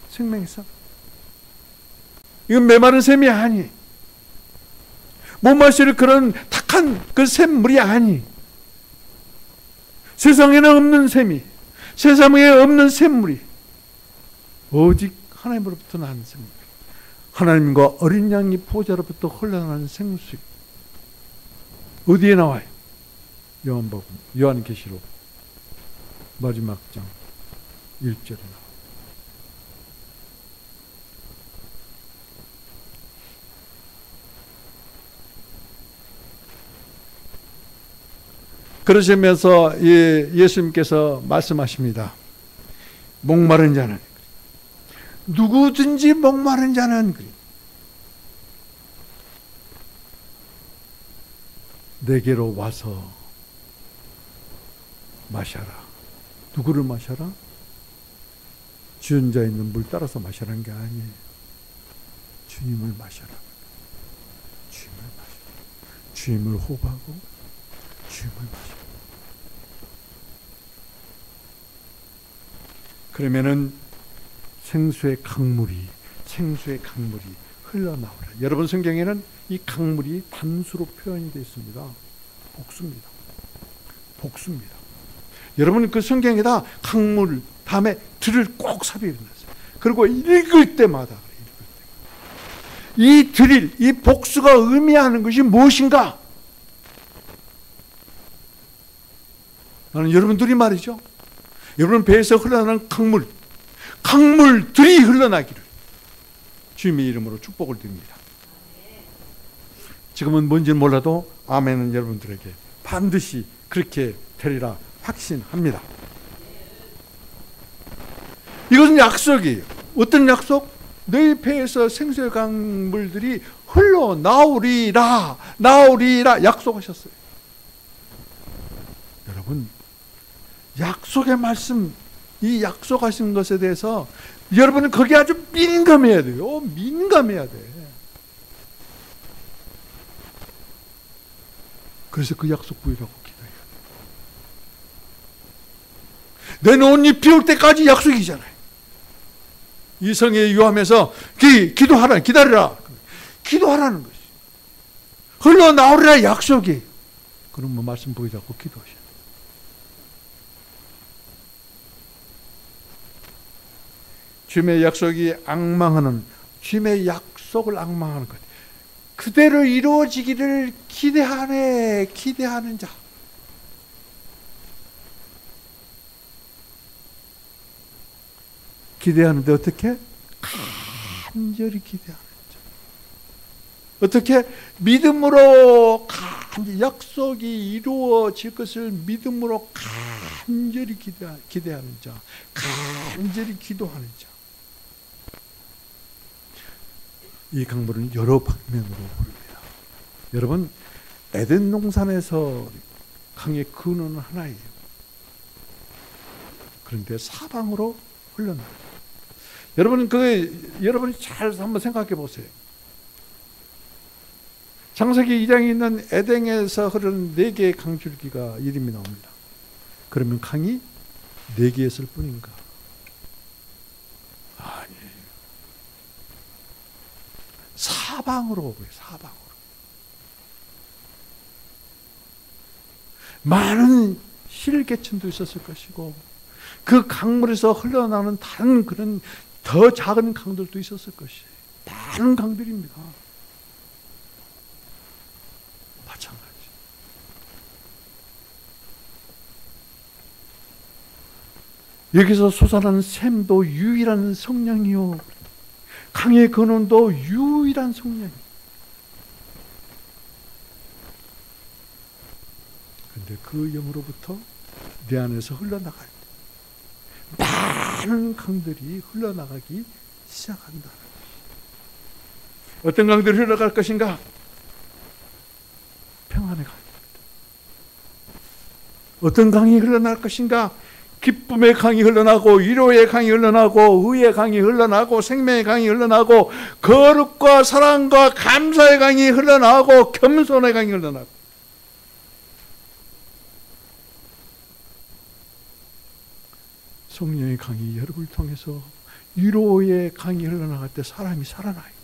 생명의 샘, 이건 메마른 샘이 아니, 못 마실 그런 탁한 그 샘물이 아니, 세상에는 없는 샘이, 세상에 없는 샘물이 오직 하나님으로부터 나는 샘물, 하나님과 어린 양이 보좌로부터 흘러나는 생수입. 어디에 나와요? 요한계시록 마지막 장 1절에 나와요. 그러시면서 예수님께서 말씀하십니다. 목마른 자는, 누구든지 목마른 자는 내게로 와서 마셔라. 누구를 마셔라? 주연자 있는 물 따라서 마시라는 게 아니에요. 주님을 마셔라. 주님을 마셔라. 주님을 호흡하고 주님을 마셔라. 그러면은 생수의 강물이 흘러나오라. 여러분 성경에는 이 강물이 단수로 표현이 되어 있습니다. 복수입니다. 여러분 그 성경에다 강물 다음에 들을 꼭 삽입해놨어요. 그리고 읽을 때마다 이 들일, 이 복수가 의미하는 것이 무엇인가? 나는 여러분들이 말이죠, 여러분 배에서 흘러나는 강물들이 흘러나기를 주님의 이름으로 축복을 드립니다. 지금은 뭔지는 몰라도 아멘은 여러분들에게 반드시 그렇게 되리라 확신합니다. 이것은 약속이에요. 어떤 약속? 너희 배에서 생수의 강물들이 흘러나오리라 약속하셨어요. 여러분, 약속의 말씀, 이 약속하신 것에 대해서 여러분은 거기에 아주 민감해야 돼요. 민감해야 돼. 그래서 그 약속 구이라고 기도해요. 내 눈 이 비올 때까지 약속이잖아요. 이 성에 유하면서 기도하라, 기다리라. 기도하라는 것이. 흘러나오리라 약속이. 그럼 뭐 말씀 보기 잡고 기도하셔야 돼요. 주님의 약속이 앙망하는, 주님의 약속을 앙망하는 것, 그대로 이루어지기를 기대하는 자. 기대하는데 어떻게? 간절히 기대하는 자. 어떻게? 믿음으로 약속이 이루어질 것을 믿음으로 간절히 기대하는 자, 간절히 기도하는 자. 이 강물은 여러 방면으로 흐릅니다. 여러분, 에덴 동산에서 강의 근원은 하나예요. 그런데 사방으로 흘러나요. 여러분이 잘 한번 생각해 보세요. 창세기 2장에 있는 에덴에서 흐르는 4개의 강줄기가 이름이 나옵니다. 그러면 강이 4개였을 뿐인가? 아니에요. 사방으로 오고요. 사방으로. 많은 실개천도 있었을 것이고 그 강물에서 흘러나오는 다른 그런 더 작은 강들도 있었을 것이에요. 많은 강들입니다. 마찬가지. 여기서 솟아나는 샘도 유일한 성령이요, 강의 근원도 유일한 성령이요. 그런데 그 영으로부터 내 안에서 흘러나갈 때 많은 강들이 흘러나가기 시작한다. 어떤 강들이 흘러갈 것인가? 평안의 강입니다. 어떤 강이 흘러날 것인가? 기쁨의 강이 흘러나고 위로의 강이 흘러나고 의의 강이 흘러나고 생명의 강이 흘러나고 거룩과 사랑과 감사의 강이 흘러나고 겸손의 강이 흘러나고 성령의 강이 여러분을 통해서 위로의 강이 흘러나갈 때 사람이 살아나요.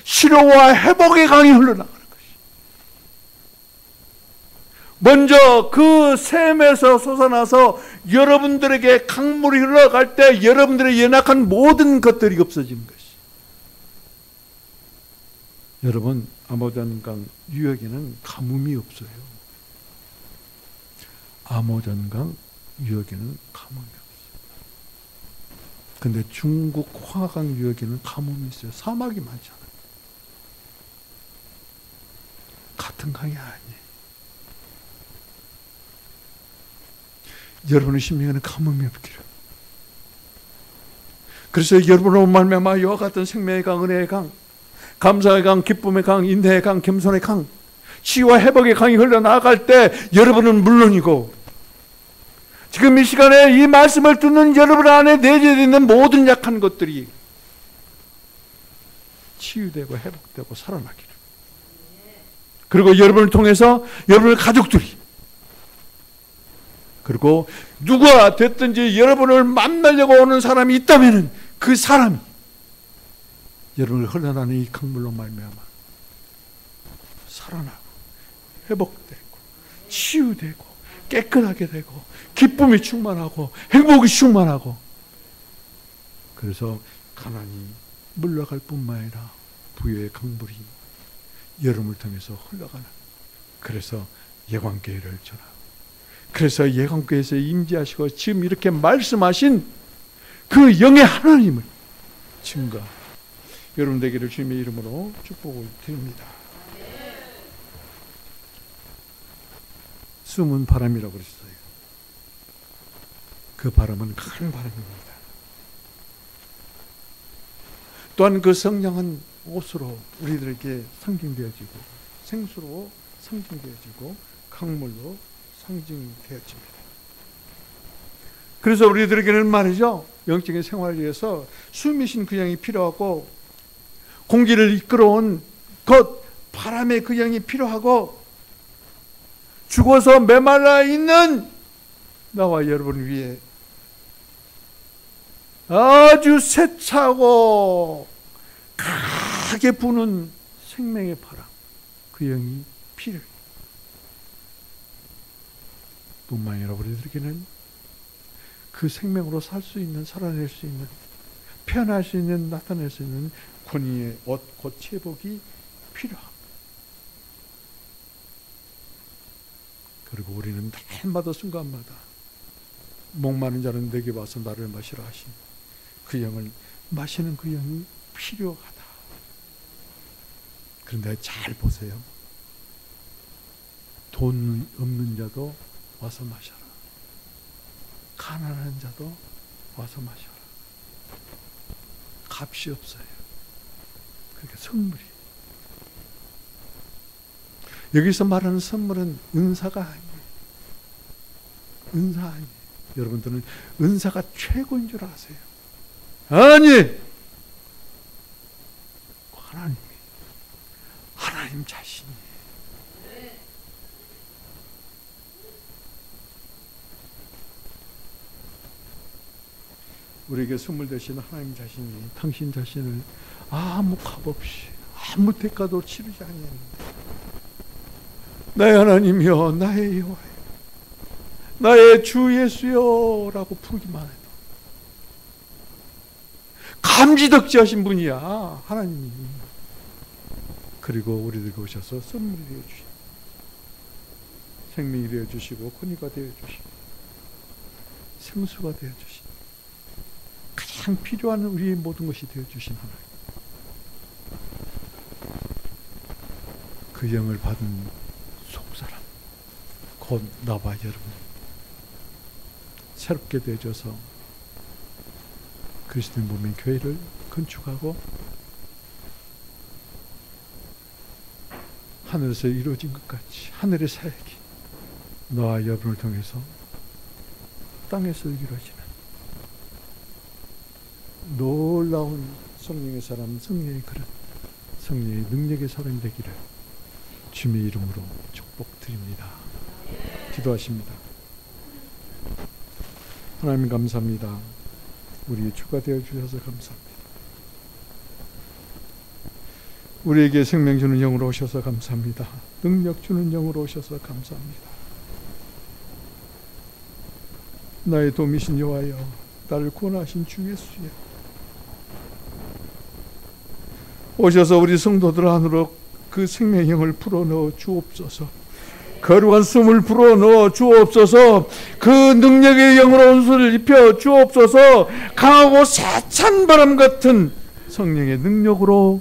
치료와 회복의 강이 흘러나가는 것이. 먼저 그 샘에서 솟아나서 여러분들에게 강물이 흘러갈 때 여러분들의 연약한 모든 것들이 없어지는 것이. 여러분, 아모전강 유역에는 가뭄이 없어요. 아모전강 유역에는 가뭄이 없어요. 근데 중국 황하강 유역에는 가뭄이 있어요. 사막이 많잖아요. 같은 강이 아니에요. 여러분의 심령에는 가뭄이 없기를. 그래서 여러분으로 말미암아 이와 같은 생명의 강, 은혜의 강, 감사의 강, 기쁨의 강, 인내의 강, 겸손의 강, 치유와 회복의 강이 흘러나갈 때 여러분은 물론이고 지금 이 시간에 이 말씀을 듣는 여러분 안에 내재되어 있는 모든 약한 것들이 치유되고 회복되고 살아나기를. 그리고 여러분을 통해서 여러분의 가족들이 그리고 누가 됐든지 여러분을 만나려고 오는 사람이 있다면 그 사람이 여러분을 흘러나는 이 강물로 말미암아 살아나고 회복되고 치유되고 깨끗하게 되고 기쁨이 충만하고 행복이 충만하고 그래서 가난이 물러갈 뿐만 아니라 부유의 강물이 여러분을 통해서 흘러가는 그래서 예관교회를 전하고 그래서 예관교회에서 임재하시고 지금 이렇게 말씀하신 그 영의 하나님을 증거 여러분 되기를 주님의 이름으로 축복을 드립니다. 숨은 바람이라고 그랬어요. 그 바람은 큰 바람입니다. 또한 그 성령은 옷으로 우리들에게 상징되어지고 생수로 상징되어지고 강물로 상징되어집니다. 그래서 우리들에게는 말이죠. 영적인 생활을 위해서 숨이 쉰 그 영이 필요하고 공기를 이끌어온 것 바람의 그 영이 필요하고 죽어서 메말라 있는 나와 여러분 위에 아주 세차고 강하게 부는 생명의 바람 그 영이 필요해요. 뿐만 아니라 우리들에게는 그 생명으로 살 수 있는 살아낼 수 있는 표현할 수 있는 나타낼 수 있는 권위의 옷 곧 체복이 필요합니다. 그리고 우리는 날마다 순간마다 목마른 자는 내게 와서 나를 마시라 하신 그 영을 마시는 그 영이 필요하다. 그런데 잘 보세요. 돈 없는 자도 와서 마셔라. 가난한 자도 와서 마셔라. 값이 없어요. 그러니까 선물이. 여기서 말하는 선물은 은사가 아니에요. 은사 아니에요. 여러분들은 은사가 최고인 줄 아세요? 아니! 하나님 자신이 우리에게 선물 되신 하나님 자신이 당신 자신을 아무 값 없이 아무 대가도 치르지 아니했는데 나의 하나님이여 나의 여호와여 나의 주 예수여 라고 부르기만 해도 감지덕지하신 분이야 하나님이. 그리고 우리들에게 오셔서 선물이 되어주시고 생명이 되어주시고 권위가 되어주시고 생수가 되어주시고 가장 필요한 우리의 모든 것이 되어주신 하나님. 그 영을 받은 속사람 곧 나와 여러분 새롭게 되어져서 그리스도의 몸인 교회를 건축하고 하늘에서 이루어진 것 같이 하늘의 사역이 너와 여러분을 통해서 땅에서 이루어지는 놀라운 성령의 사람, 성령의 그릇, 성령의 능력의 사람이 되기를 주님의 이름으로 축복드립니다. 기도하십니다. 하나님 감사합니다. 우리의 주가 되어 주셔서 감사합니다. 우리에게 생명 주는 영으로 오셔서 감사합니다. 능력 주는 영으로 오셔서 감사합니다. 나의 도미신 여호와여, 나를 구원하신 주 예수여, 오셔서 우리 성도들 안으로 그 생명의 영을 불어넣어 주옵소서. 거룩한 숨을 불어넣어 주옵소서. 그 능력의 영으로 온수를 입혀 주옵소서. 강하고 세찬 바람 같은 성령의 능력으로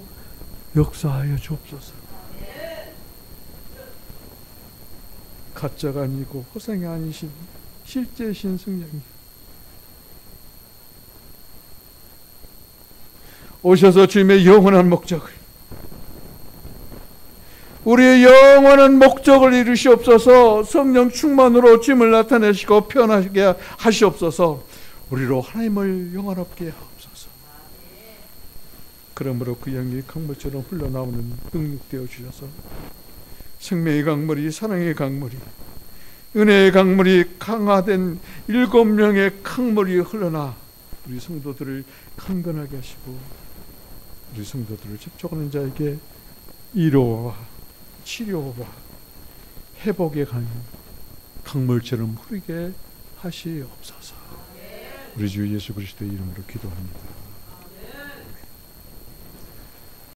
역사하여 주옵소서. 가짜가 아니고 허상이 아니신 실제신 성령님, 오셔서 주님의 영원한 목적을, 우리의 영원한 목적을 이루시옵소서. 성령 충만으로 주님을 나타내시고 표현하게 하시옵소서. 우리로 하나님을 영원롭게 하옵소서. 그러므로 그 영이 강물처럼 흘러나오는 능력되어 주셔서 생명의 강물이, 사랑의 강물이, 은혜의 강물이, 강화된 7명의 강물이 흘러나 우리 성도들을 강건하게 하시고 우리 성도들을 접촉하는 자에게 위로와 치료와 회복의 강물처럼 흐르게 하시옵소서. 우리 주 예수 그리스도의 이름으로 기도합니다.